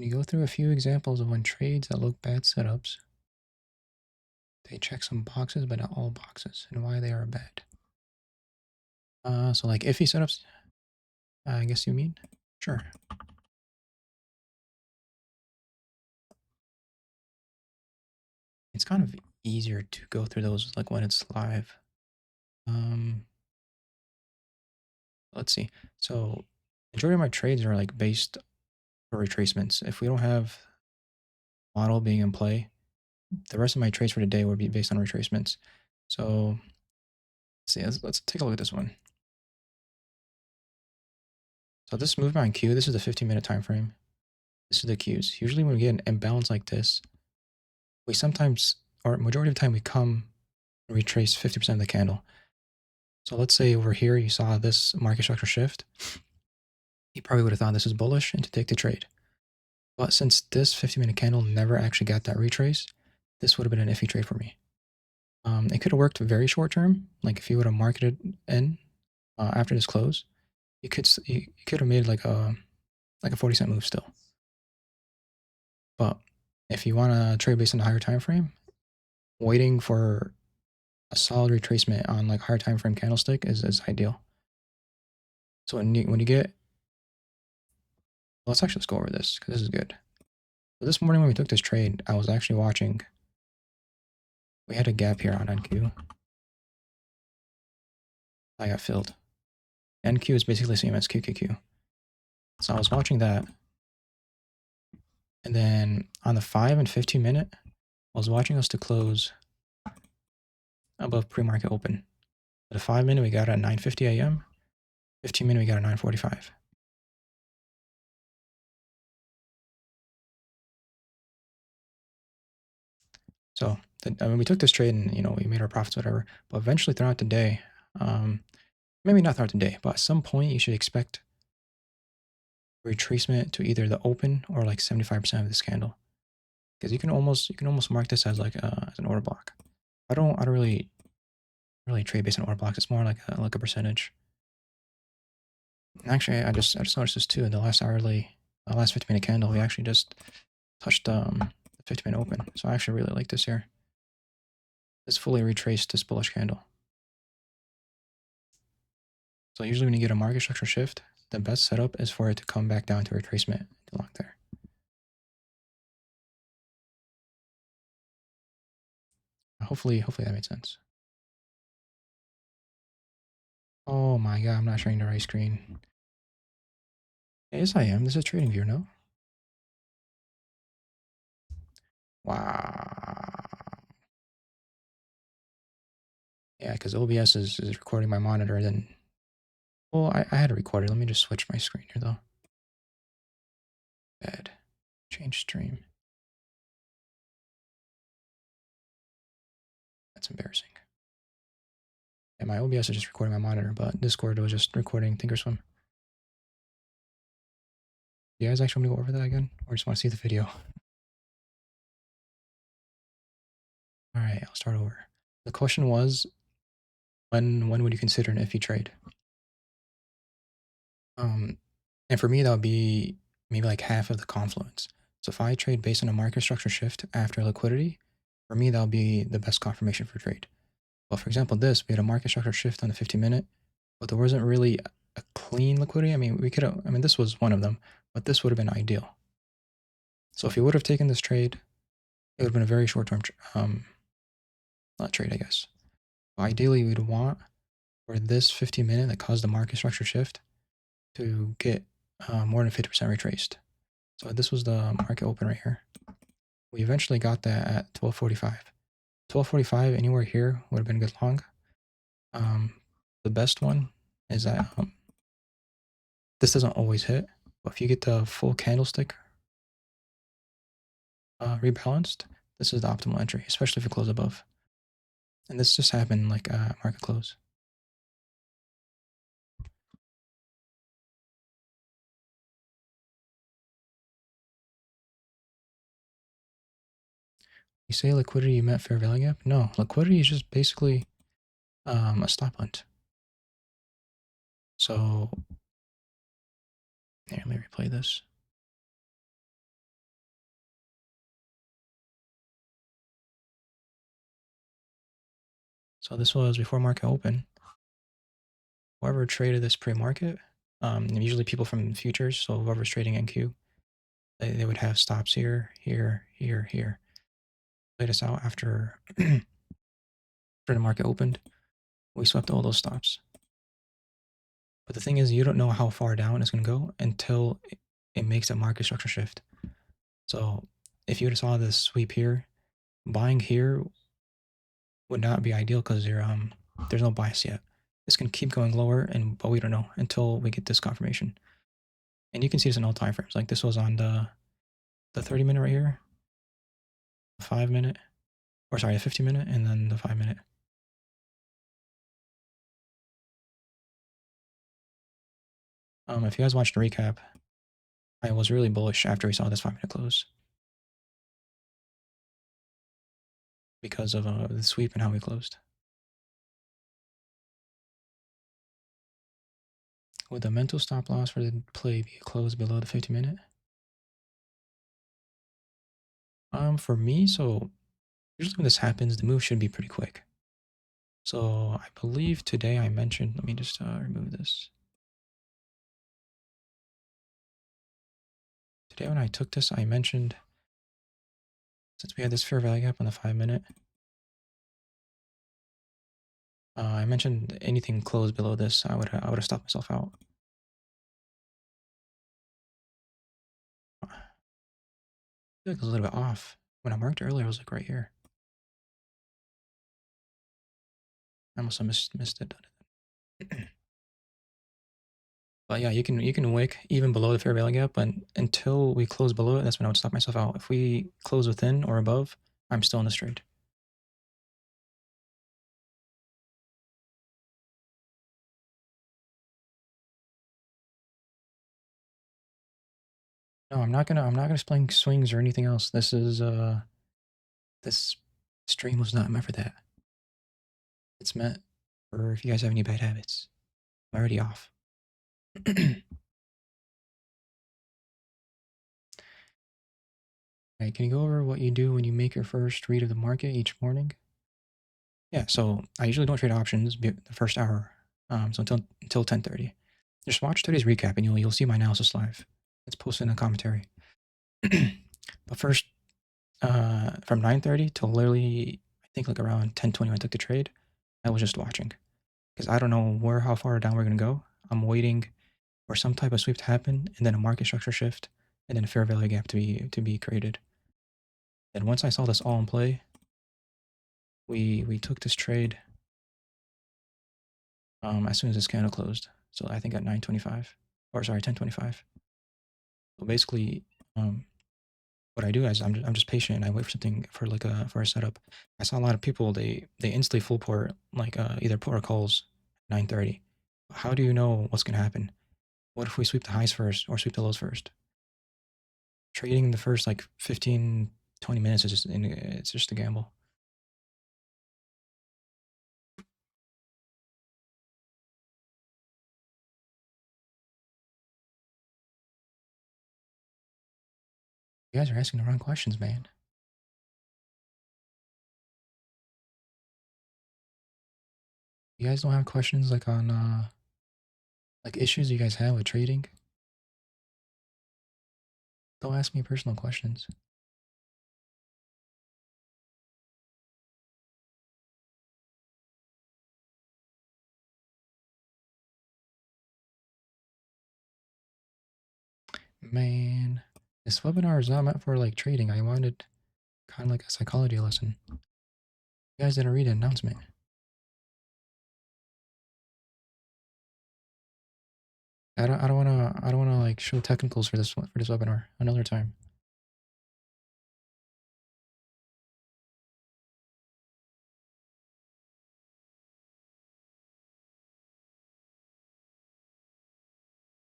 Can you go through a few examples of when trades that look bad setups, they check some boxes, but not all boxes, and why they are bad? So like iffy setups, I guess you mean? Sure. It's kind of easier to go through those like when it's live. Um, let's see. So majority of my trades are like based for retracements. If we don't have model being in play, the rest of my trades for today would be based on retracements. So let's see, let's take a look at this one. So this movement on Q, this is the 15-minute time frame. This is the Qs. Usually when we get an imbalance like this, we sometimes, or majority of the time, we come and retrace 50% of the candle. So let's say over here you saw this market structure shift. You probably would have thought this is bullish and to take the trade. But since this 50-minute candle never actually got that retrace, this would have been an iffy trade for me. It could have worked very short term, like if you would have marketed in after this close, you could have made like a 40-cent move still. But if you want to trade based on a higher time frame, waiting for a solid retracement on like higher time frame candlestick is ideal. So when you get, let's actually just go over this because this is good. So this morning when we took this trade, I was actually watching. We had a gap here on NQ. I got filled. NQ is basically the same as QQQ. So I was watching that. And then on the 5 and 15 minute, I was watching us to close above pre-market open. At the 5 minute, we got it at 9:50 a.m. 15 minute, we got it at 9:45. So I mean, we took this trade and we made our profits, whatever. But eventually, throughout the day, maybe not throughout the day, but at some point, you should expect retracement to either the open or like 75% of this candle, because you can almost mark this as like as an order block. I don't really trade based on order blocks. It's more like a percentage. Actually, I just noticed this too in the last hourly, last 15-minute candle. We actually just touched the 50-minute open. So I actually really like this here. This fully retraced this bullish candle. So usually when you get a market structure shift, the best setup is for it to come back down to retracement to long there. Hopefully that made sense. Oh my god, I'm not sharing the right screen. Yes, I am. This is Trading View, no? Wow. Yeah, because OBS is recording my monitor. Then, well, I had it recorded. Let me just switch my screen here, though. Bad. Change stream. That's embarrassing. And my OBS is just recording my monitor, but Discord was just recording Thinkorswim. You guys actually want me to go over that again? Or just want to see the video? Alright, I'll start over. The question was, when would you consider an iffy trade? And for me, that would be maybe like half of the confluence. So if I trade based on a market structure shift after liquidity, for me, that would be the best confirmation for trade. Well, for example, this, we had a market structure shift on the 15-minute, but there wasn't really a clean liquidity. I mean, this was one of them, but this would have been ideal. So if you would have taken this trade, it would have been a very short-term trade, I guess. But ideally, we'd want for this 15-minute that caused the market structure shift to get more than 50% retraced. So this was the market open right here. We eventually got that at 12:45. 12:45, anywhere here would have been good long. The best one is that this doesn't always hit, but if you get the full candlestick rebalanced, this is the optimal entry, especially if it closes above. And this just happened like market close. You say liquidity, you meant fair value gap? No, liquidity is just basically a stop hunt. So here, let me replay this. So this was before market open. Whoever traded this pre-market, and usually people from futures, so whoever's trading NQ, they would have stops here, here, here, here. Played us out after, after the market opened. We swept all those stops. But the thing is, you don't know how far down it's going to go until it makes a market structure shift. So if you saw this sweep here, buying here would not be ideal because there's no bias yet. It's going to keep going lower, but we don't know until we get this confirmation. And you can see this in all time frames. Like this was on the 30-minute right here, the 5-minute, or sorry, the 50-minute, and then the 5-minute. If you guys watched the recap, I was really bullish after we saw this 5-minute close because of the sweep and how we closed. Would the mental stop loss for the play be closed below the 50-minute? For me, so usually when this happens, the move should be pretty quick. So I believe today I mentioned, let me just remove this. Today when I took this, I mentioned, since we had this fair value gap on the 5-minute, I mentioned anything closed below this, I would have stopped myself out. I feel like it was a little bit off. When I marked earlier, it was like right here. I must have missed it. But yeah, you can wick even below the fair value gap, but until we close below it, that's when I would stop myself out. If we close within or above, I'm still in this trade. No, I'm not gonna explain swings or anything else. This stream was not meant for that. It's meant for if you guys have any bad habits. I'm already off. Right, can you go over what you do when you make your first read of the market each morning? Yeah, so I usually don't trade options the first hour, so until 10:30. Just watch today's recap and you'll see my analysis live. It's posted in the commentary. But first, from 9:30 till literally I think like around 10:20 when I took the trade, I was just watching because I don't know how far down we're gonna go. I'm waiting for some type of sweep to happen, and then a market structure shift, and then a fair value gap to be created. And once I saw this all in play, we took this trade as soon as this candle closed. So I think at 9:25, or sorry, 10:25. So basically, what I do is I'm just patient and I wait for something for like a setup. I saw a lot of people they instantly full port like either put or calls 9:30. How do you know what's gonna happen? What if we sweep the highs first or sweep the lows first? Trading the first like 15, 20 minutes is it's just a gamble. You guys are asking the wrong questions, man. You guys don't have questions like on like issues you guys have with trading? Don't ask me personal questions. Man, this webinar is not meant for like trading. I wanted kind of like a psychology lesson. You guys didn't read an announcement. I don't wanna like show technicals for this webinar another time.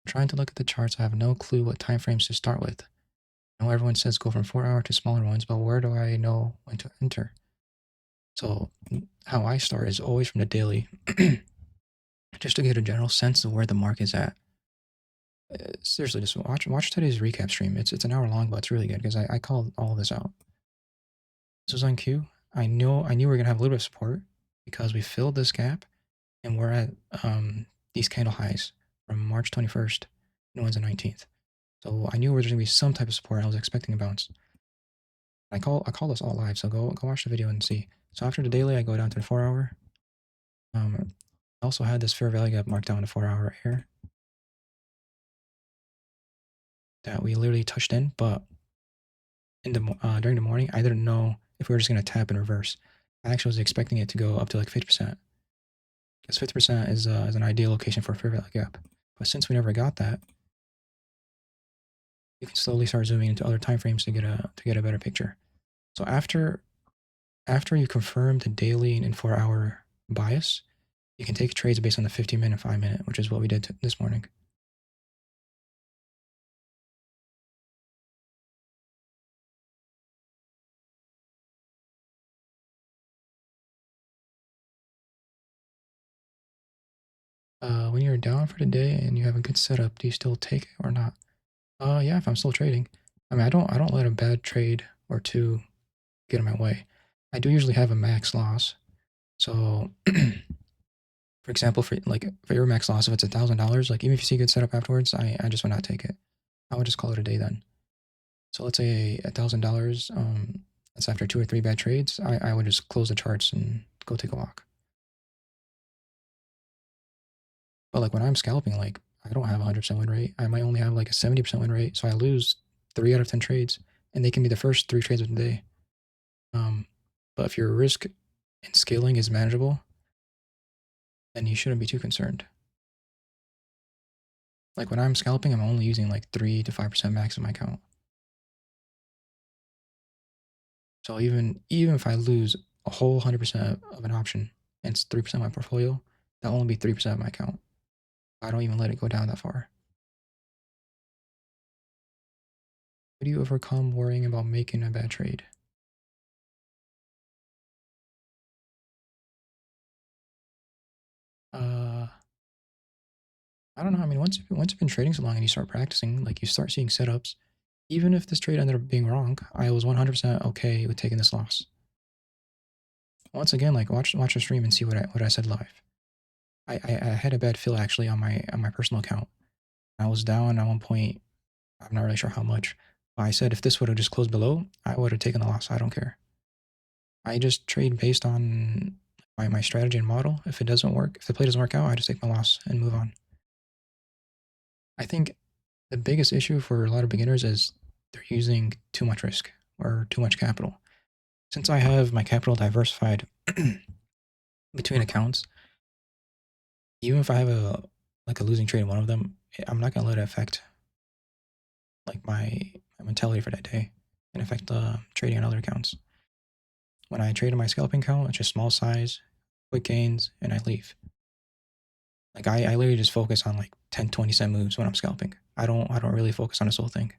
I'm trying to look at the charts. I have no clue what time frames to start with. I know everyone says go from 4-hour to smaller ones, but where do I know when to enter? So how I start is always from the daily, just to get a general sense of where the market's at. Seriously, just watch today's recap stream. It's an hour long, but it's really good because I called all of this out. This was on Q. I knew we were gonna have a little bit of support. because we filled this gap and we're at these candle highs from March 21st and Wednesday 19th. So I knew there was going to be some type of support. I was expecting a bounce. I call this all live, so go watch the video and see. So after the daily, I go down to the 4 hour. I also had this fair value gap marked down to 4 hour right here that we literally touched in, but in the during the morning, I didn't know if we were just going to tap in reverse. I actually was expecting it to go up to like 50%, because 50% is an ideal location for a fair value gap. But since we never got that, you can slowly start zooming into other time frames to get a better picture. So after you confirm the daily and 4 hour bias, you can take trades based on the 15-minute and 5-minute, which is what we did this morning. When you're down for the day and you have a good setup, do you still take it or not? Yeah, if I'm still trading. I mean, I don't let a bad trade or two get in my way. I do usually have a max loss. So, for example, for your max loss, if it's $1,000, like even if you see a good setup afterwards, I just would not take it. I would just call it a day then. So let's say $1,000. That's after 2 or 3 bad trades. I would just close the charts and go take a walk. But like when I'm scalping, like I don't have a 100% win rate. I might only have like a 70% win rate. So I lose 3 out of 10 trades, and they can be the first 3 trades of the day. But if your risk in scaling is manageable, then you shouldn't be too concerned. Like when I'm scalping, I'm only using like 3 to 5% max of my account. So even if I lose a whole 100% of an option and it's 3% of my portfolio, that'll only be 3% of my account. I don't even let it go down that far. How do you overcome worrying about making a bad trade? I don't know. I mean, once you've been trading so long and you start practicing, like you start seeing setups. Even if this trade ended up being wrong, I was 100% okay with taking this loss. Once again, like watch the stream and see what I said live. I had a bad feel actually on my personal account. I was down at one point. I'm not really sure how much. But I said if this would have just closed below, I would have taken the loss. I don't care. I just trade based on my strategy and model. If it doesn't work, if the play doesn't work out, I just take my loss and move on. I think the biggest issue for a lot of beginners is they're using too much risk or too much capital. Since I have my capital diversified between accounts, even if I have a losing trade in one of them, I'm not gonna let it affect like my mentality for that day and affect the trading on other accounts. When I trade on my scalping account, it's just small size, quick gains, and I leave. Like I literally just focus on like 10, 20 cent moves when I'm scalping. I don't really focus on this whole thing.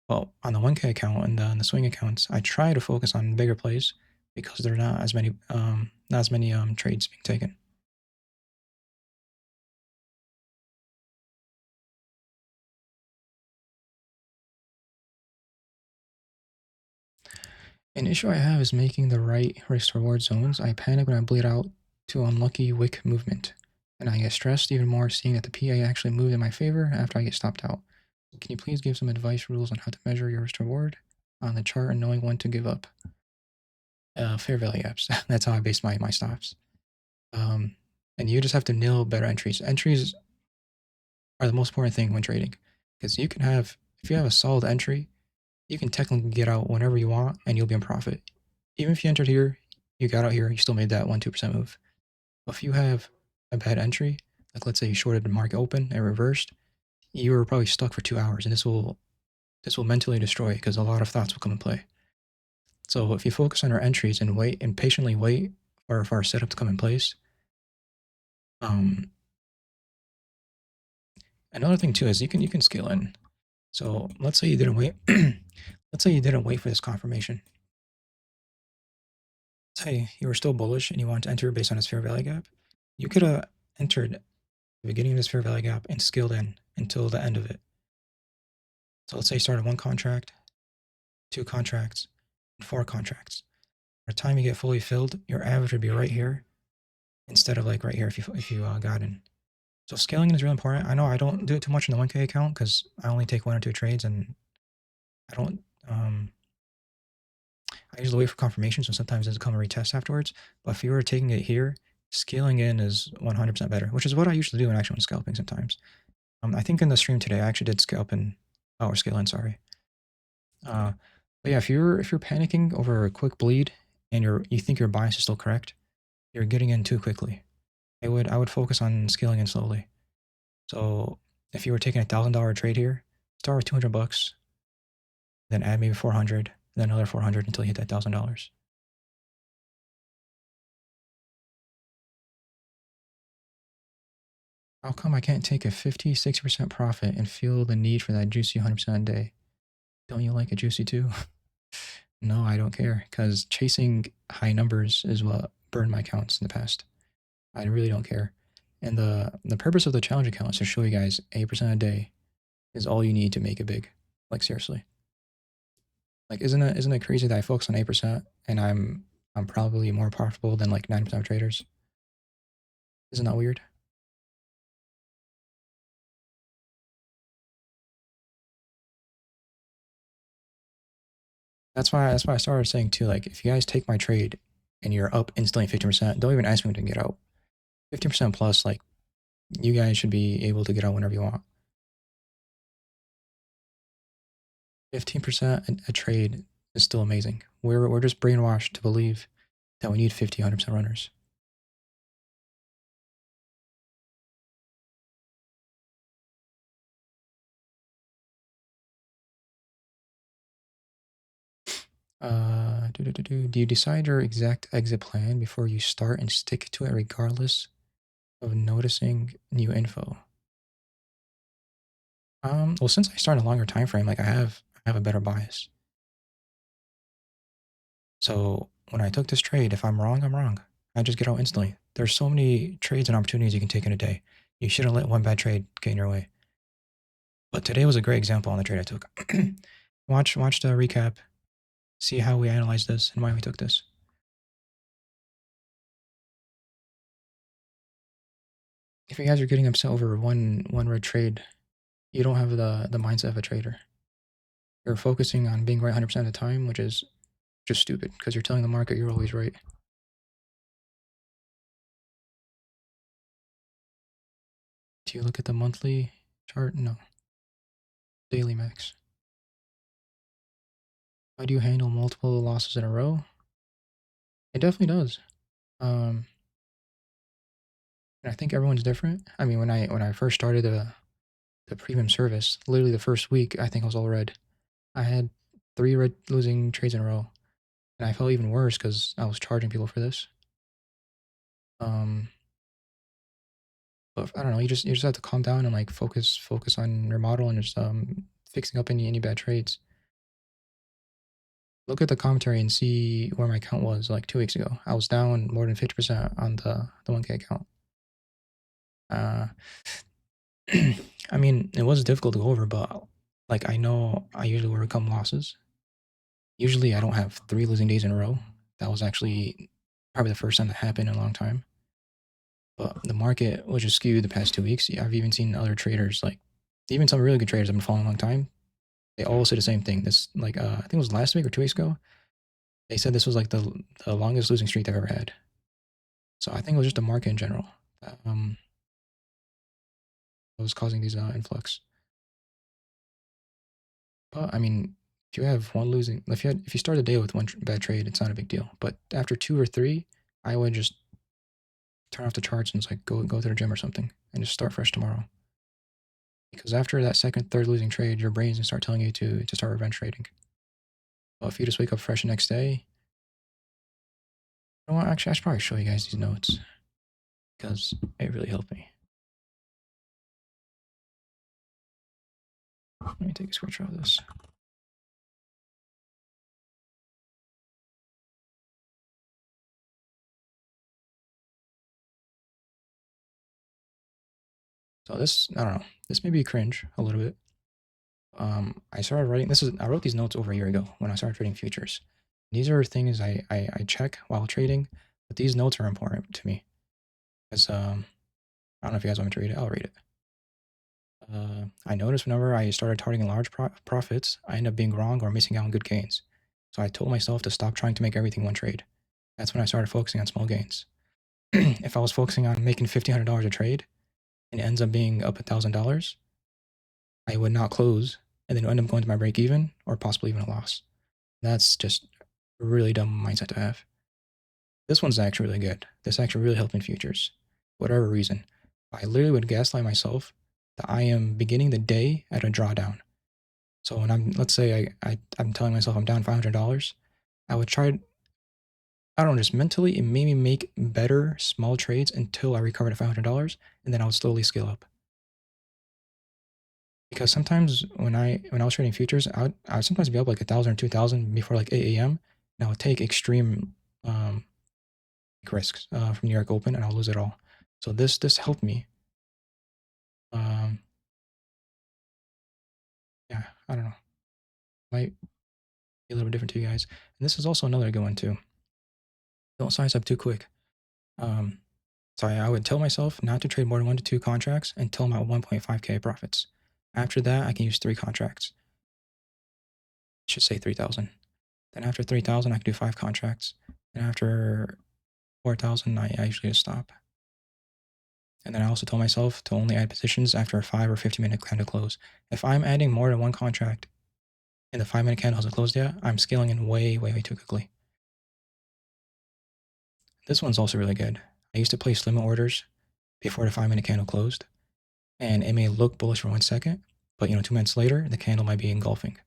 Well, on the 1K account and the swing accounts, I try to focus on bigger plays because there are not as many trades being taken. An issue I have is making the right risk reward zones. I panic when I bleed out to unlucky wick movement, and I get stressed even more seeing that the PA actually moved in my favor after I get stopped out. Can you please give some advice rules on how to measure your risk reward on the chart and knowing when to give up? Fair value apps. That's how I base my stops. And you just have to nail better entries. Entries are the most important thing when trading because if you have a solid entry, you can technically get out whenever you want and you'll be in profit. Even if you entered here, you got out here, you still made that 1-2% move. But if you have a bad entry, like let's say you shorted the market open and reversed, you were probably stuck for 2 hours, and this will mentally destroy because a lot of thoughts will come into play. So if you focus on our entries and wait and patiently wait for our setup to come in place, um, another thing too is you can scale in. So let's say you didn't wait. Let's say you didn't wait for this confirmation. Say you were still bullish and you want to enter based on this fair value gap. You could have entered the beginning of this fair value gap and scaled in until the end of it. So let's say you started 1 contract, 2 contracts, and 4 contracts. By the time you get fully filled, your average would be right here, instead of like right here if you got in. So scaling is really important. I know I don't do it too much in the 1K account because I only take 1 or 2 trades and I don't. I usually wait for confirmation, so sometimes it doesn't come a retest afterwards. But if you were taking it here, scaling in is 100% better, which is what I usually do when actually scalping sometimes. I think in the stream today I actually did scalp in, or scale in, sorry. But yeah, if you're panicking over a quick bleed and you think your bias is still correct, you're getting in too quickly. I would focus on scaling in slowly. So if you were taking $1,000 trade here, start with $200, then add maybe 400, then another 400 until you hit that $1,000. How come I can't take a 50, 60% profit and feel the need for that juicy 100% a day? Don't you like it juicy too? No, I don't care because chasing high numbers is what burned my accounts in the past. I really don't care. And the purpose of the challenge account is to show you guys 8% a day is all you need to make it big. Like seriously. Like isn't it crazy that I focus on 8% and I'm probably more profitable than like 9% of traders? Isn't that weird? That's why I started saying too, like if you guys take my trade and you're up instantly 50%, don't even ask me to get out. 50% plus, like you guys should be able to get out whenever you want. 15% a trade is still amazing. We're just brainwashed to believe that we need 50, 100% runners. Do you decide your exact exit plan before you start and stick to it regardless of noticing new info? Well, since I start in a longer time frame, like I have a better bias. So when I took this trade, if I'm wrong, I'm wrong. I just get out instantly. There's so many trades and opportunities you can take in a day. You shouldn't let one bad trade get in your way. But today was a great example on the trade I took. watch the recap, see how we analyzed this and why we took this. If you guys are getting upset over one red trade, you don't have the mindset of a trader. You're focusing on being right 100% of the time, which is just stupid because you're telling the market you're always right. Do you look at the monthly chart? No. Daily max. How do you handle multiple losses in a row? It definitely does. And I think everyone's different. I mean, when I first started the premium service, literally the first week, I think I was all red. I had 3 red losing trades in a row, and I felt even worse because I was charging people for this. Um, but I don't know. You just have to calm down and like focus on your model and just fixing up any bad trades. Look at the commentary and see where my account was like 2 weeks ago. I was down more than 50% on the 1K account. Uh, I mean, it was difficult to go over, but like I know I usually overcome losses. Usually I don't have 3 losing days in a row. That was actually probably the first time that happened in a long time. But the market was just skewed the past 2 weeks. I've even seen other traders, like even some really good traders I've been following a long time. They all say the same thing. This like I think it was last week or 2 weeks ago. They said this was like the longest losing streak they've ever had. So I think it was just the market in general that was causing these influx. But I mean, if you have one losing, if you start the day with one bad trade, it's not a big deal. But after 2 or 3, I would just turn off the charts and just like go to the gym or something and just start fresh tomorrow. Because after that second, third losing trade, your brain's gonna start telling you to start revenge trading. But if you just wake up fresh the next day, you know what? Actually, I should probably show you guys these notes because it really helped me. Let me take a screenshot of this. So this, I don't know, this may be cringe a little bit. I started writing, I wrote these notes over a year ago when I started trading futures. These are things I check while trading, but these notes are important to me. Because I don't know if you guys want me to read it. I'll read it. I noticed whenever I started targeting large profits, I end up being wrong or missing out on good gains. So I told myself to stop trying to make everything one trade. That's when I started focusing on small gains. If I was focusing on making $1,500 a trade and it ends up being up $1,000, I would not close and then end up going to my break even or possibly even a loss. That's just a really dumb mindset to have. This one's actually really good. This actually really helped in futures. Whatever reason. I literally would gaslight myself that I am beginning the day at a drawdown. So when let's say I'm telling myself I'm down $500, I would try, I don't know, just mentally, it made me make better small trades until I recovered to $500, and then I would slowly scale up. Because sometimes when I was trading futures, I would sometimes be up like 1,000 or 2,000 before like 8 a.m. And I would take extreme risks from New York Open, and I'll lose it all. So this helped me. Um, yeah, I don't know. Might be a little bit different to you guys. And this is also another good one too. Don't size up too quick. Um, so I would tell myself not to trade more than 1 to 2 contracts until I'm at 1.5K profits. After that, I can use 3 contracts. I should say 3,000. Then after 3,000, I can do 5 contracts. And after 4,000, I usually just stop. And then I also told myself to only add positions after a 5 or 15-minute candle close. If I'm adding more than 1 contract and the 5-minute candle hasn't closed yet, I'm scaling in way, way, way too quickly. This one's also really good. I used to place limit orders before the 5-minute candle closed, and it may look bullish for 1 second, but 2 minutes later, the candle might be engulfing.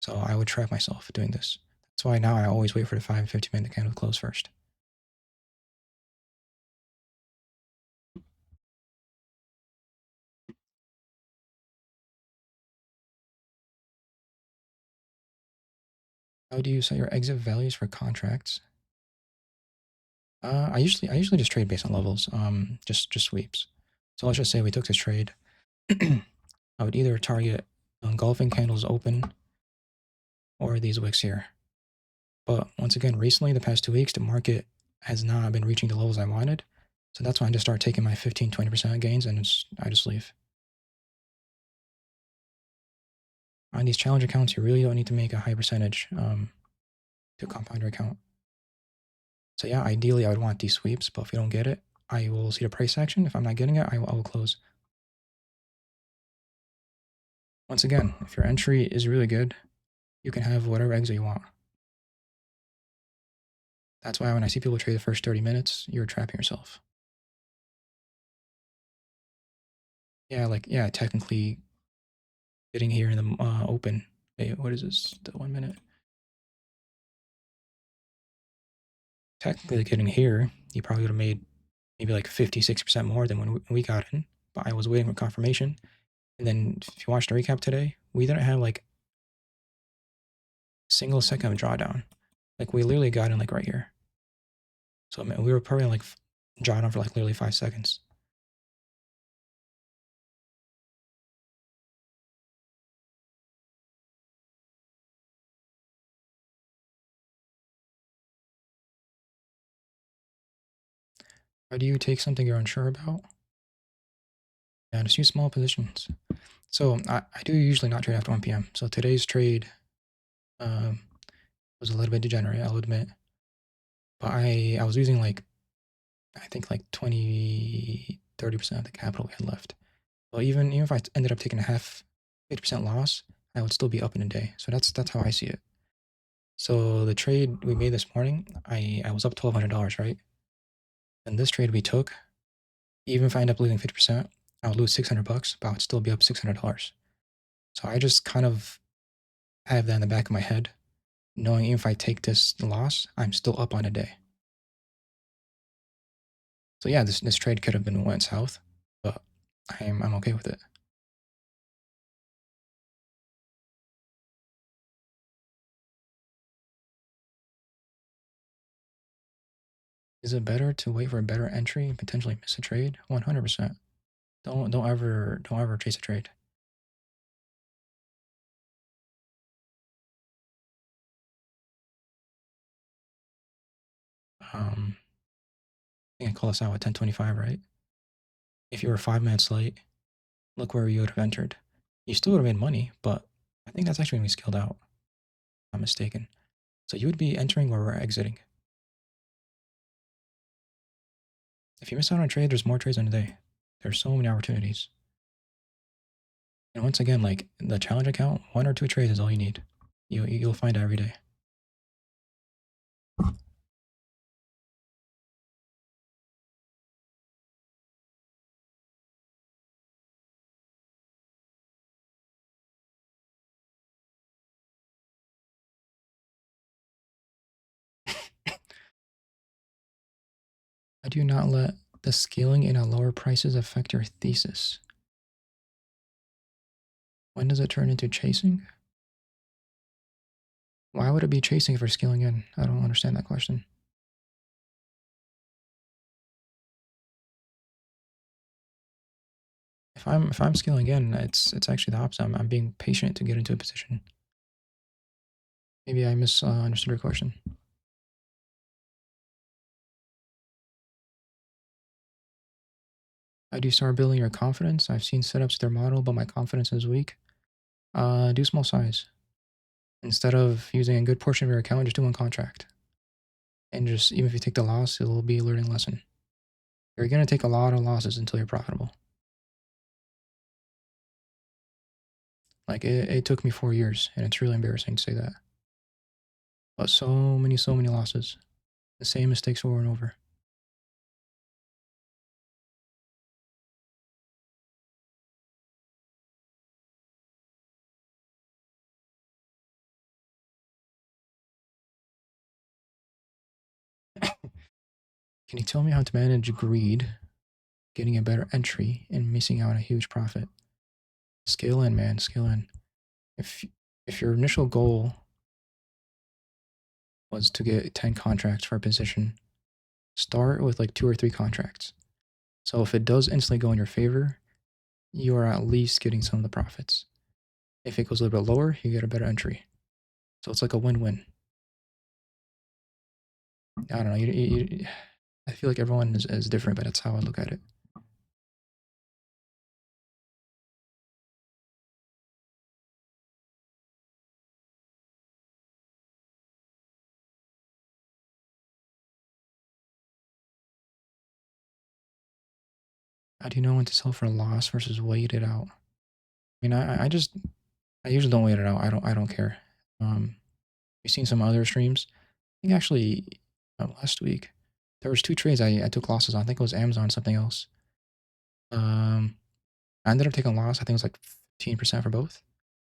So I would trap myself doing this. That's why now I always wait for the 5 and 15-minute candle to close first. How do you set your exit values for contracts? I usually just trade based on levels. Just sweeps. So let's just say we took this trade. I would either target engulfing candles open or these wicks here. But once again, recently, the past 2 weeks, the market has not been reaching the levels I wanted. So that's why I just start taking my 15-20% gains and I just leave. On these challenge accounts, you really don't need to make a high percentage to compound your account. So yeah, ideally I would want these sweeps, but if you don't get it, I will see the price action. If I'm not getting it, I will close. Once again, if your entry is really good, you can have whatever exit you want. That's why when I see people trade the first 30 minutes, you're trapping yourself. Yeah, technically getting here in the open. Hey, what is this? The 1 minute. Technically getting here, you probably would have made maybe like 50-60% more than when we got in. But I was waiting for confirmation. And then if you watch the recap today, we didn't have like a single second of drawdown. Like we literally got in like right here. So I mean, we were probably like drawdown for like literally 5 seconds. How do you take something you're unsure about? Yeah, just use small positions. So I do usually not trade after 1 p.m. So today's trade um, was a little bit degenerate, I'll admit. But I was using like, I think like 20-30% of the capital we had left. Well, even if I ended up taking a 50% loss, I would still be up in a day. So that's how I see it. So the trade we made this morning, I was up $1,200, right? And this trade we took, even if I end up losing 50%, I would lose $600, but I would still be up $600. So I just kind of have that in the back of my head, knowing if I take this loss, I'm still up on a day. So yeah, this trade could have been went south, but I'm okay with it. Is it better to wait for a better entry and potentially miss a trade? 100%. Don't ever chase a trade. Um, think I call this out at 10:25, right? If you were 5 minutes late, look where you would have entered. You still would have made money, but I think that's actually going to be scaled out. If I'm mistaken. So you would be entering where we're exiting. If you miss out on a trade, there's more trades in a day. There's so many opportunities. And once again, like the challenge account, 1 or 2 trades is all you need. You'll find it every day. Why do you not let the scaling in at lower prices affect your thesis? When does it turn into chasing? Why would it be chasing if we're scaling in? I don't understand that question. If I'm scaling in, it's actually the opposite. I'm being patient to get into a position. Maybe I misunderstood your question. How do you start building your confidence? I've seen setups with their model, but my confidence is weak. Do small size. Instead of using a good portion of your account, just do 1 contract. And just even if you take the loss, it'll be a learning lesson. You're gonna take a lot of losses until you're profitable. Like it took me 4 years, and it's really embarrassing to say that. But so many losses. The same mistakes over and over. Can you tell me how to manage greed, getting a better entry, and missing out on a huge profit? Scale in, man. Scale in. If if your initial goal was to get 10 contracts for a position, start with like 2 or 3 contracts. So if it does instantly go in your favor, you are at least getting some of the profits. If it goes a little bit lower, you get a better entry. So it's like a win-win. I don't know. I feel like everyone is different, but that's how I look at it. How do you know when to sell for a loss versus wait it out? I mean, I usually don't wait it out. I don't care. You've seen some other streams. I think actually last week there was 2 trades I took losses on. I think it was Amazon, something else. Um, I ended up taking a loss. I think it was like 15% for both,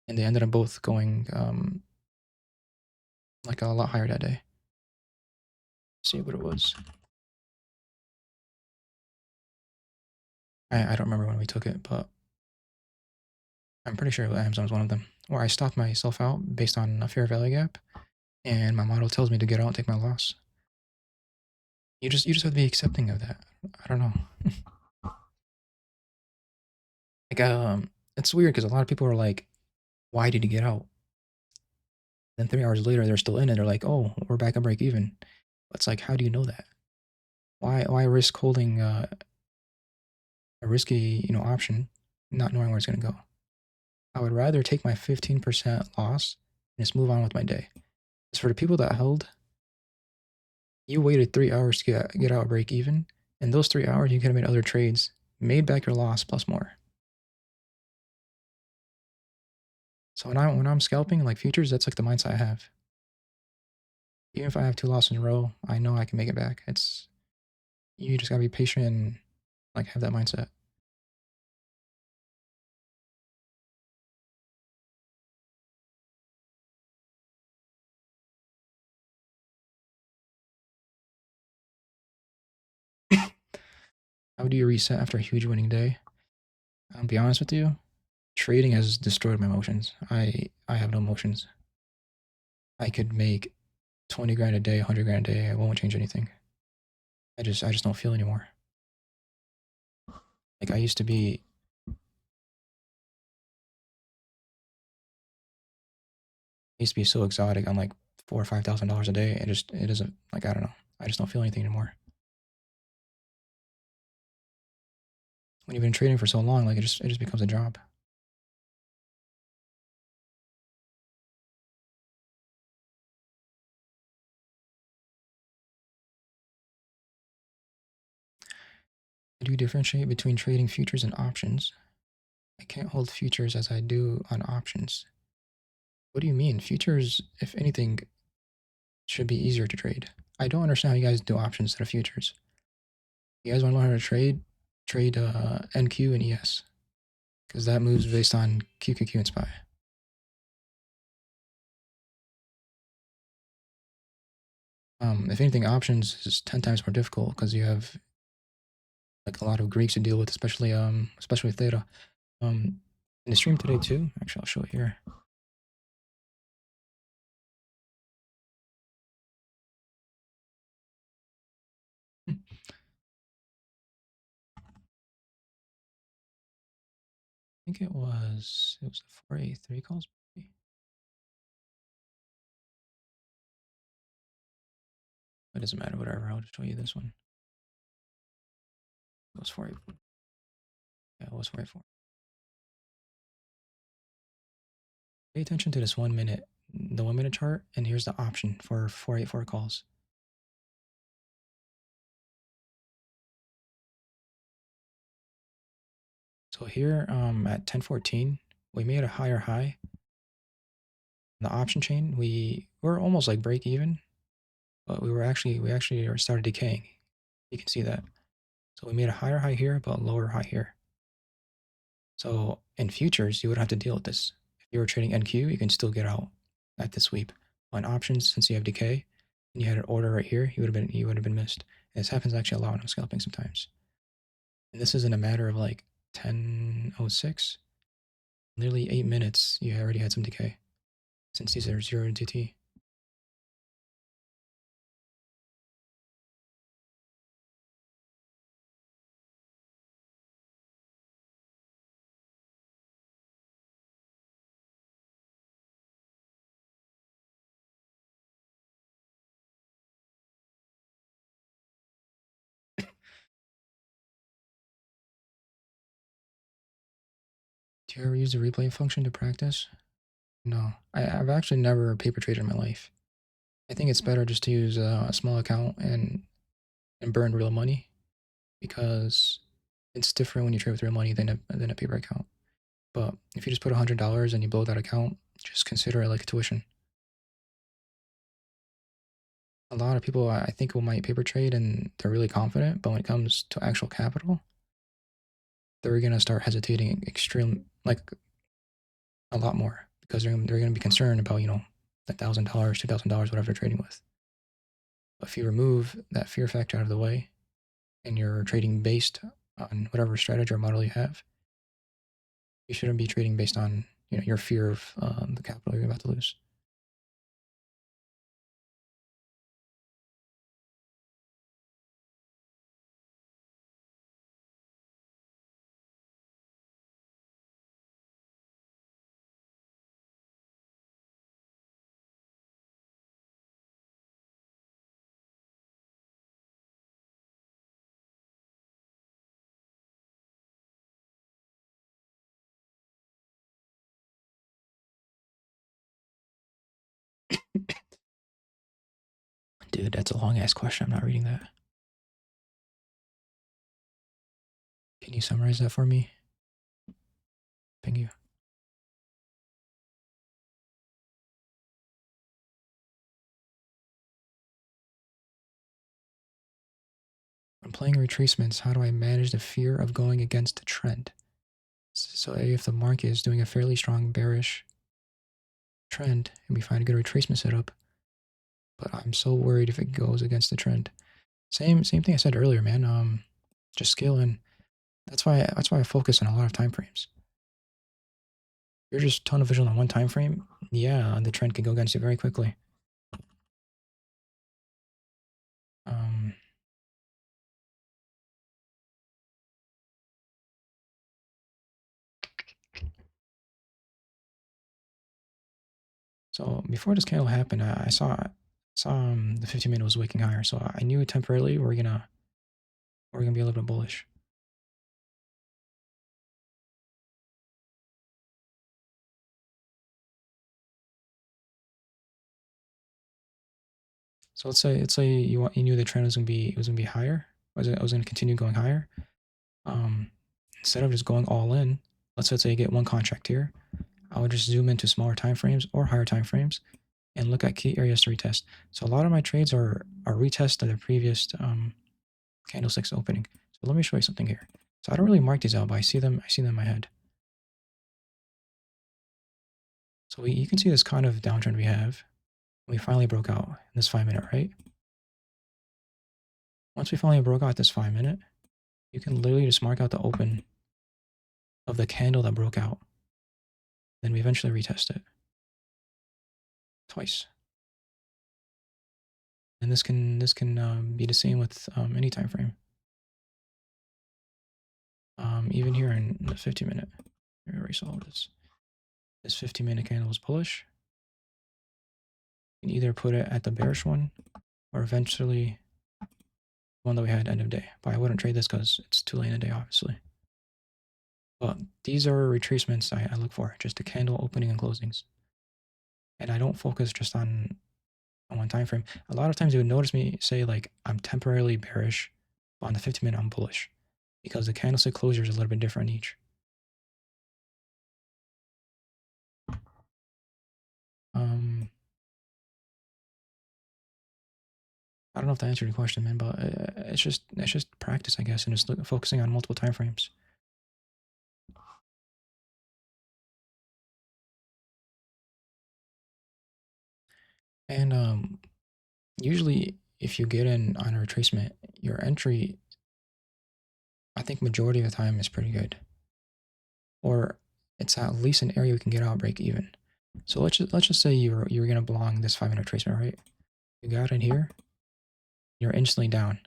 and they ended up both going like a lot higher that day. Let's see what it was. I don't remember when we took it, but I'm pretty sure Amazon was one of them. Where I stopped myself out based on a fair value gap, and my model tells me to get out and take my loss. You just have to be accepting of that. I don't know. Like it's weird because a lot of people are like, "Why did you get out?" Then 3 hours later, they're still in it. They're like, "Oh, we're back at break even." It's like, how do you know that? Why risk holding a risky option, not knowing where it's gonna go? I would rather take my 15% loss and just move on with my day. As for the people that held, you waited 3 hours to get out break even. In those 3 hours, you could have made other trades, made back your loss plus more. So when I'm scalping like futures, that's like the mindset I have. Even if I have 2 losses in a row, I know I can make it back. It's you just gotta be patient and like have that mindset. How do you reset after a huge winning day? I'll be honest with you, trading has destroyed my emotions. I have no emotions. I could make 20 grand a day, 100 grand a day. I won't change anything. I just don't feel anymore. Like I used to be so exotic on like $4,000 or $5,000 a day. It doesn't like I don't know. I just don't feel anything anymore. when you've been trading for so long, like it just becomes a job. I do differentiate between trading futures and options. I can't hold futures as I do on options. What do you mean? Futures, if anything, should be easier to trade. I don't understand how you guys do options instead of futures. You guys want to learn how to trade? Trade NQ and ES because that moves based on QQQ and SPY. If anything, options is 10 times more difficult because you have like a lot of Greeks to deal with, especially with theta. In the stream today too. Actually, I'll show it here. I think it was the 483 calls. Maybe. It doesn't matter. Whatever. I'll just show you this one. It was 484. Yeah, it was 484. Pay attention to this 1 minute, the 1 minute chart, and here's the option for 484 calls. So here at 1014, we made a higher high. In the option chain, we were almost like break even, but we actually started decaying. You can see that. So we made a higher high here, but lower high here. So in futures, you would have to deal with this. If you were trading NQ, you can still get out at the sweep. On options, since you have decay and you had an order right here, you would have been missed. And this happens actually a lot when I'm scalping sometimes. And this is in a matter of like 10:06, nearly 8 minutes. You already had some decay since these are 0 DT. Do you ever use the replay function to practice? No, I've actually never paper traded in my life. I think it's better just to use a small account and burn real money because it's different when you trade with real money than a paper account. But if you just put $100 and you blow that account, just consider it like a tuition. A lot of people I think will might paper trade and they're really confident, but when it comes to actual capital, they're gonna start hesitating like a lot more because they're gonna be concerned about $1,000, $2,000, whatever they're trading with. But if you remove that fear factor out of the way and you're trading based on whatever strategy or model you have, you shouldn't be trading based on your fear of the capital you're about to lose. Dude, that's a long ass question. I'm not reading that. Can you summarize that for me? Thank you. When playing retracements, how do I manage the fear of going against the trend? So if the market is doing a fairly strong bearish trend and we find a good retracement setup, but I'm so worried if it goes against the trend. Same thing I said earlier, man. Just scale in. That's why I focus on a lot of time frames. You're just tunnel vision on one time frame, yeah, the trend can go against you very quickly. Um, so before this candle happened, I saw the 15-minute was waking higher, so I knew temporarily we're gonna be a little bit bullish. So let's say you knew the trend was gonna be higher, was gonna continue going higher. Um, Instead of just going all in, let's say you get one contract here. I would just zoom into smaller time frames or higher time frames and look at key areas to retest. So a lot of my trades are retest of the previous candlesticks opening. So let me show you something here. So I don't really mark these out, but I see them in my head. So you can see this kind of downtrend we have. We finally broke out in this 5 minute, right? Once we finally broke out this 5 minute, you can literally just mark out the open of the candle that broke out. Then we eventually retest it twice. And this can be the same with any time frame. Even here in the 50 minute, let me erase all of this. This 50-minute candle was bullish. You can either put it at the bearish one or eventually one that we had end of day. But I wouldn't trade this because it's too late in the day, obviously. But these are retracements I look for, just the candle opening and closings. And I don't focus just on one time frame. A lot of times you would notice me say like I'm temporarily bearish, but on the 50-minute I'm bullish because the candlestick closure is a little bit different each. I don't know if that answered your question, man, but it's just practice, I guess, and just focusing on multiple time frames. And usually, if you get in on a retracement, your entry, I think majority of the time is pretty good, or it's at least an area we can get out break even. So let's just say you're gonna belong this 5 minute retracement, right? You got in here, you're instantly down.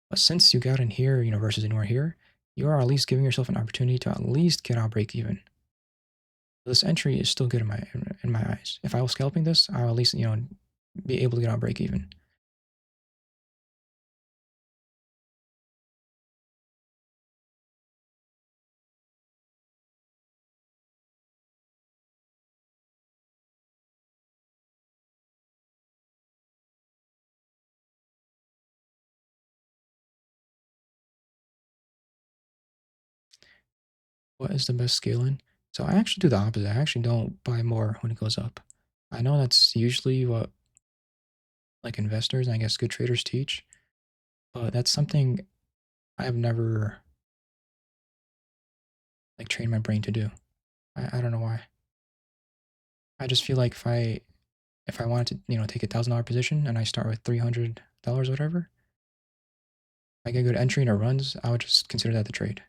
But since you got in here, versus anywhere here, you are at least giving yourself an opportunity to at least get out break even. This entry is still good in my eyes. If I was scalping this, I'll at least be able to get out break even. What is the best scaling? So I actually do the opposite. I actually don't buy more when it goes up. I know that's usually what like investors and I guess good traders teach, but that's something I've never like trained my brain to do. I don't know why. I just feel like if I wanted to take $1,000 position and I start with $300 whatever, I get a good entry and it runs, I would just consider that the trade.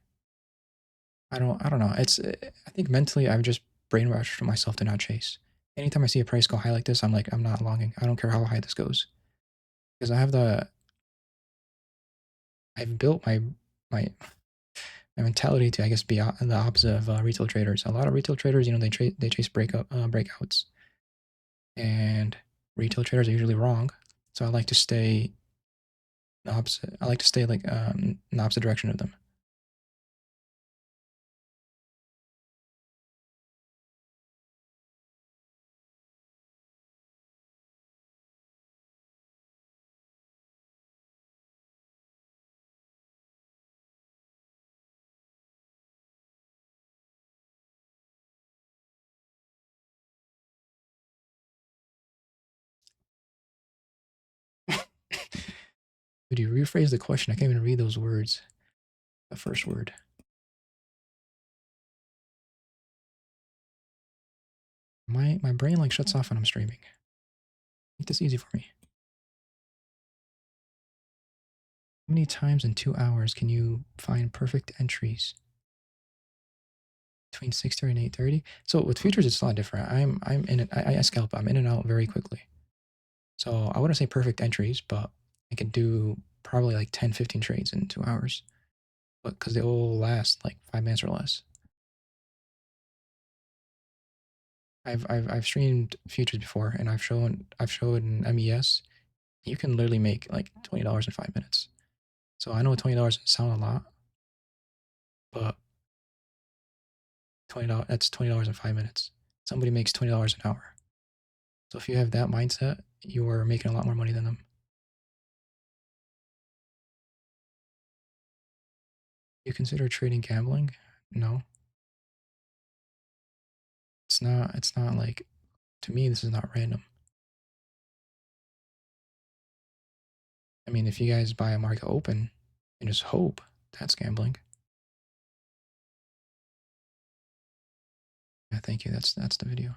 I don't know. I think mentally I've just brainwashed myself to not chase. Anytime I see a price go high like this, I'm like, I'm not longing. I don't care how high this goes. Because I've built my mentality to, I guess, be the opposite of retail traders. A lot of retail traders, they chase breakouts, and retail traders are usually wrong. So I like to stay the opposite. I like to stay like in the opposite direction of them. Could you rephrase the question? I can't even read those words. The first word. My brain like shuts off when I'm streaming. Make this easy for me. How many times in 2 hours can you find perfect entries between 6:30 and 8:30? So with futures, it's a lot different. I'm in it. I scalp. I'm in and out very quickly. So I wouldn't say perfect entries, but I could do probably like 10, 15 trades in 2 hours, but because they all last like 5 minutes or less. I've streamed futures before, and I've shown MES. You can literally make like $20 in 5 minutes. So I know $20 doesn't sound a lot, but $20 that's $20 in 5 minutes. Somebody makes $20 an hour. So if you have that mindset, you are making a lot more money than them. You consider trading gambling? No. It's not like, to me, this is not random. I mean, if you guys buy a market open and just hope, that's gambling. Yeah, thank you. That's the video.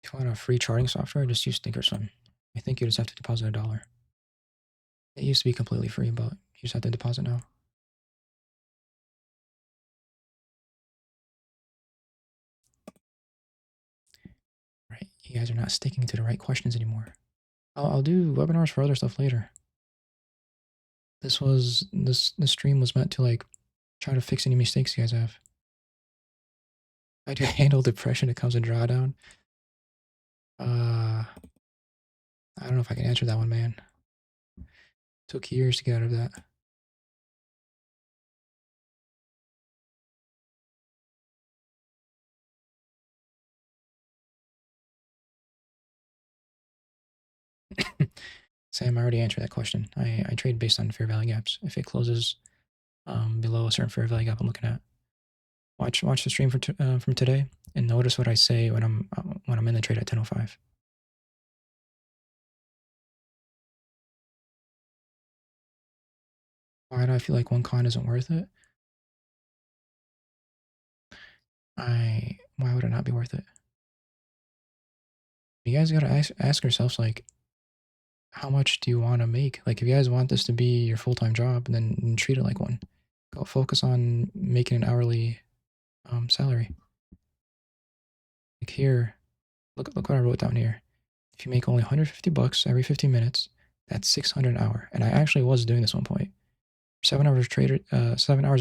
If you want a free charting software, just use Thinkorswim. I think you just have to deposit $1. It used to be completely free, but you just have to deposit now. Right? You guys are not sticking to the right questions anymore. I'll do webinars for other stuff later. This stream was meant to like try to fix any mistakes you guys have. How do you handle depression? It comes in drawdown. I don't know if I can answer that one, man. Took years to get out of that. Sam, I already answered that question. I trade based on fair value gaps. If it closes below a certain fair value gap I'm looking at, watch the stream from today and notice what I say when I'm in the trade at 10:05. Why do I feel like one coin isn't worth it? Why would it not be worth it? You guys gotta ask yourselves, like, how much do you want to make? Like, if you guys want this to be your full-time job, then treat it like one. Go focus on making an hourly salary. Like here, look what I wrote down here. If you make only 150 bucks every 15 minutes, that's 600 an hour. And I actually was doing this at one point. 7 hours of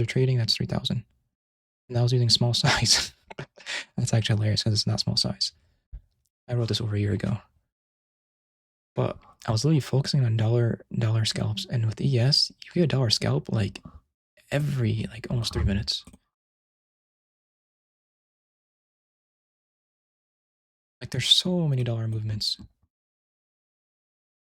trading, that's 3,000. And that was using small size. That's actually hilarious because it's not small size. I wrote this over a year ago. But I was literally focusing on dollar scalps, and with ES, you get a dollar scalp like every almost 3 minutes. Like there's so many dollar movements.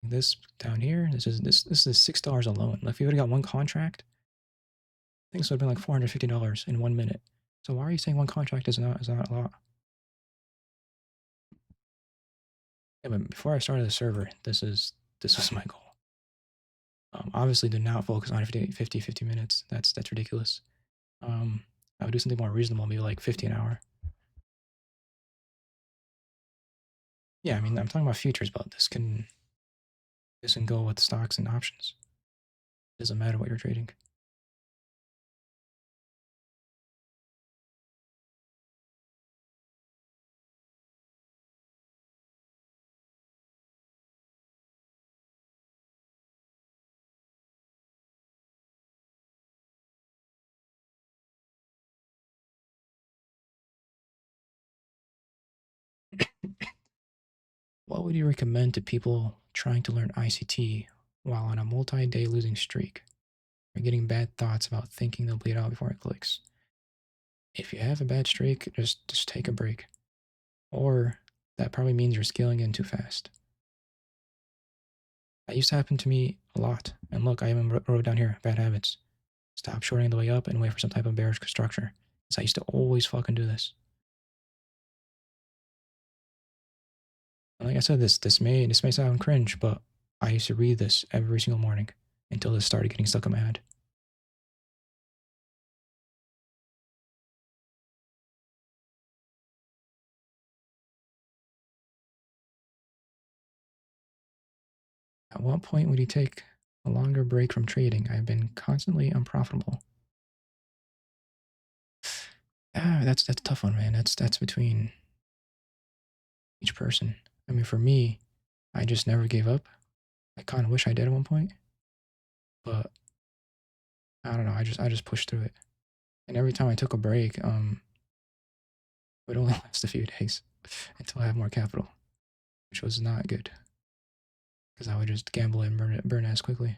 This down here, this is $6 alone. Like if you would have got one contract, I think this would have been like $450 in 1 minute. So why are you saying one contract is not a lot? Yeah, but before I started the server, this was my goal. Obviously, do not focus on 50 minutes. That's ridiculous. I would do something more reasonable, maybe like 50 an hour. Yeah, I mean, I'm talking about futures, but this can go with stocks and options. It doesn't matter what you're trading. What would you recommend to people trying to learn ICT while on a multi-day losing streak or getting bad thoughts about thinking they'll bleed out before it clicks? If you have a bad streak, just take a break. Or that probably means you're scaling in too fast. That used to happen to me a lot. And look, I even wrote down here, bad habits. Stop shorting the way up and wait for some type of bearish structure. So I used to always fucking do this. And like I said, this may sound cringe, but I used to read this every single morning until this started getting stuck in my head. At what point would you take a longer break from trading? I've been constantly unprofitable. That's a tough one, man. That's between each person. I mean, for me, I just never gave up. I kind of wish I did at one point, but I don't know. I just pushed through it. And every time I took a break, it would only last a few days until I have more capital, which was not good because I would just gamble and burn it as quickly.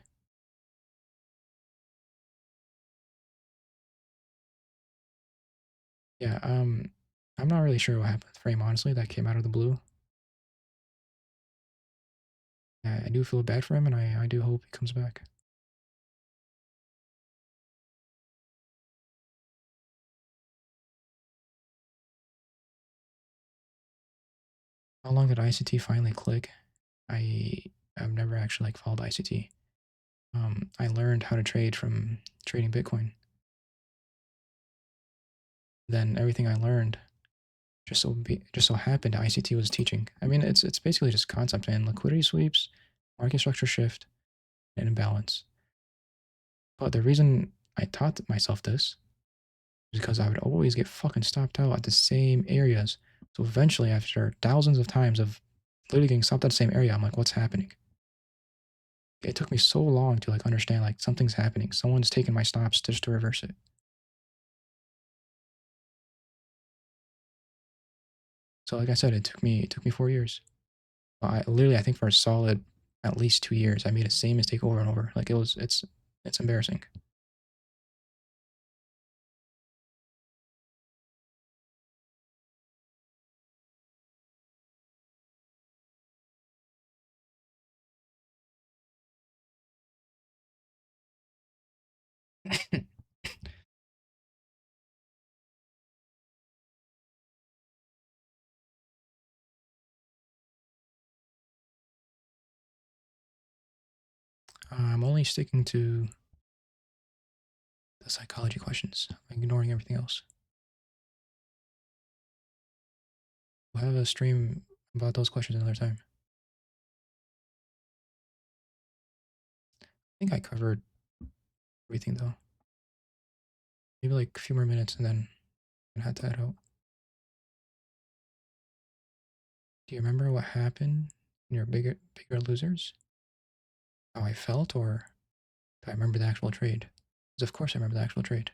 Yeah, I'm not really sure what happened with Frame, honestly. That came out of the blue. I do feel bad for him, and I do hope he comes back. How long did ICT finally click? I I've never actually like followed ICT. I learned how to trade from trading Bitcoin. Then everything I learned just so happened ICT was teaching. I mean, it's basically just concept and liquidity sweeps, market structure shift, and imbalance. But the reason I taught myself this is because I would always get fucking stopped out at the same areas. So eventually, after thousands of times of literally getting stopped at the same area, I'm like, what's happening? It took me so long to like understand like something's happening. Someone's taking my stops just to reverse it. So like I said, it took me 4 years. I think for a solid at least 2 years, I made the same mistake over and over. Like it's embarrassing. I'm only sticking to the psychology questions, ignoring everything else. We'll have a stream about those questions another time. I think I covered everything though. Maybe like a few more minutes and then I had to head out. Do you remember what happened in your bigger losers? How I felt, or do I remember the actual trade? Because of course I remember the actual trade.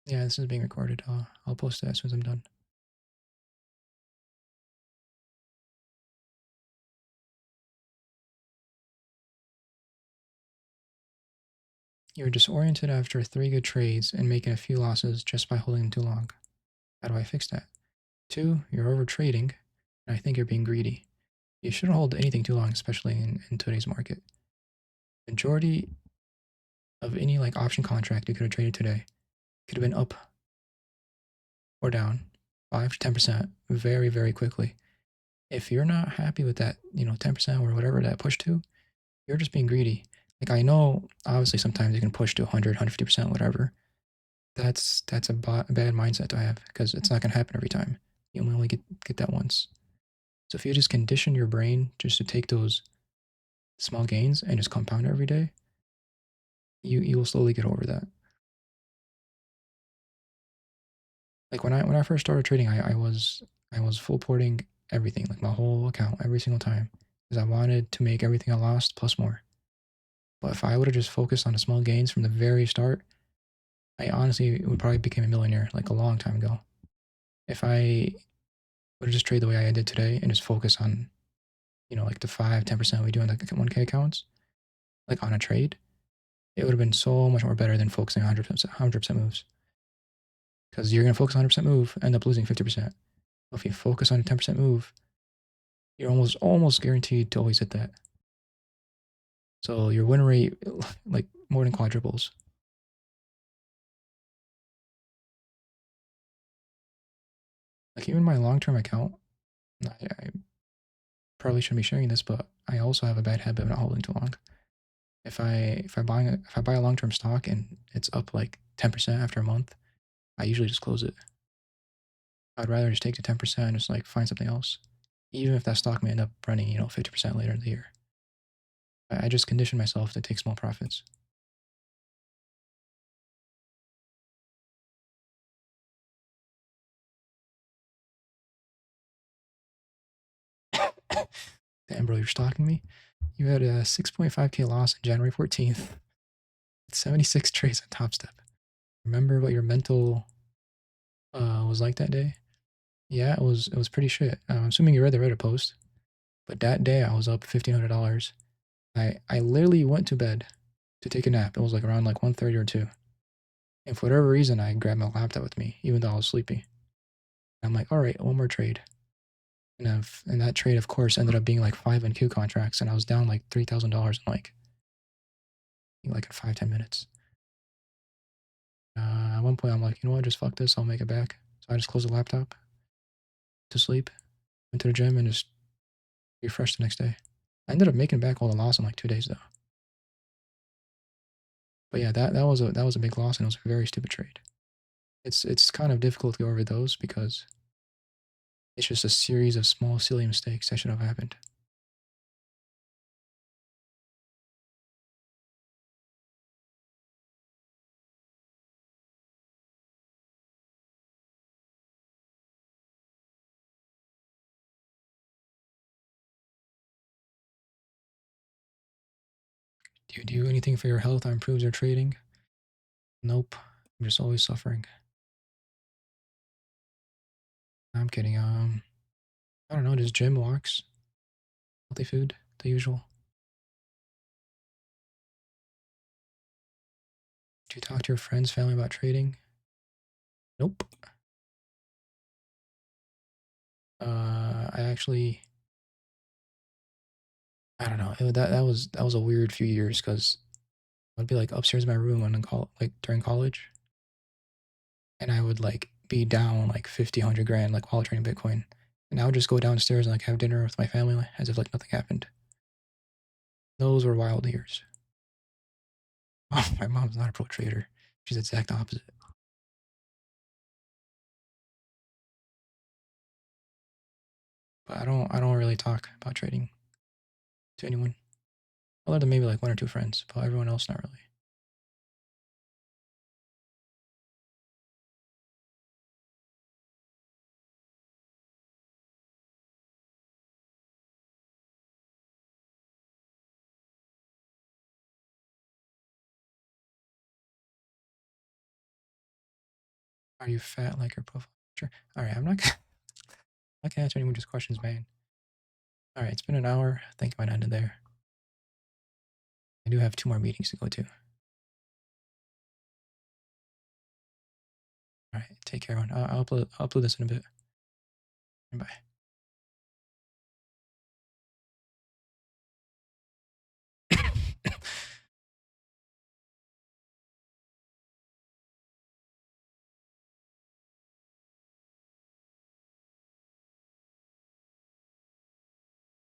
Yeah, this is being recorded. I'll post it as soon as I'm done. You're disoriented after 3 good trades and making a few losses just by holding them too long. How do I fix that? 2, you're over trading, and I think you're being greedy. You shouldn't hold anything too long, especially in today's market. Majority of any like option contract you could have traded today could have been up or down 5 to 10% very, very quickly. If you're not happy with that, 10% or whatever that push to, you're just being greedy. Like I know obviously sometimes you can push to 100, 150%, whatever. That's a bad mindset to have because it's not going to happen every time. You only get that once. So if you just condition your brain just to take those small gains and just compound it every day, you will slowly get over that. Like when I first started trading, I was full porting everything, like my whole account every single time, because I wanted to make everything I lost plus more. But if I would have just focused on the small gains from the very start, I honestly would probably become a millionaire like a long time ago. If I would have just traded the way I did today and just focus on, like the 5, 10% we do in the 1K accounts, like on a trade, it would have been so much more better than focusing on 100% moves. Because you're going to focus on 100% move, end up losing 50%. If you focus on a 10% move, you're almost guaranteed to always hit that. So your win rate like more than quadruples. Like even my long-term account, I probably shouldn't be sharing this, but I also have a bad habit of not holding too long. If I buy a long-term stock and it's up like 10% after a month, I usually just close it. I'd rather just take the 10% and just like find something else, even if that stock may end up running 50% later in the year. I just condition myself to take small profits. Damn, bro, you're stalking me. You had a 6.5K loss on January 14th. 76 trades on Top Step. Remember what your mental was like that day? Yeah, it was pretty shit. I'm assuming you read the Reddit post, but that day I was up $1,500. I literally went to bed to take a nap. It was like around like 1:30 or 2. And for whatever reason, I grabbed my laptop with me, even though I was sleepy. I'm like, all right, one more trade. And that trade, of course, ended up being like 5 NQ contracts, and I was down like $3,000 in like in 5-10 minutes. At one point, I'm like, you know what, just fuck this, I'll make it back. So I just closed the laptop to sleep, went to the gym, and just refreshed the next day. I ended up making back all the loss in like 2 days though. But yeah, that was a big loss, and it was a very stupid trade. It's kind of difficult to go over those because it's just a series of small silly mistakes that should have happened. Do you do anything for your health that improves your trading? Nope. I'm just always suffering. I'm kidding. I don't know, just gym, walks, healthy food, the usual. Do you talk to your friends, family about trading? Nope. I actually, I don't know. That was a weird few years because I'd be like upstairs in my room when like during college, and I would like be down like 50, 100 grand like while trading Bitcoin, and I would just go downstairs and like have dinner with my family as if like nothing happened. Those were wild years. Oh, my mom's not a pro trader. She's the exact opposite. But I don't really talk about trading to anyone. Other than maybe like one or two friends, but everyone else not really. Are you fat like your profile picture? Alright, I'm not gonna, I can't answer anyone's questions, man. Alright, it's been an hour. I think I might end it there. I do have 2 more meetings to go to. Alright, take care, everyone. I'll upload this in a bit. Bye.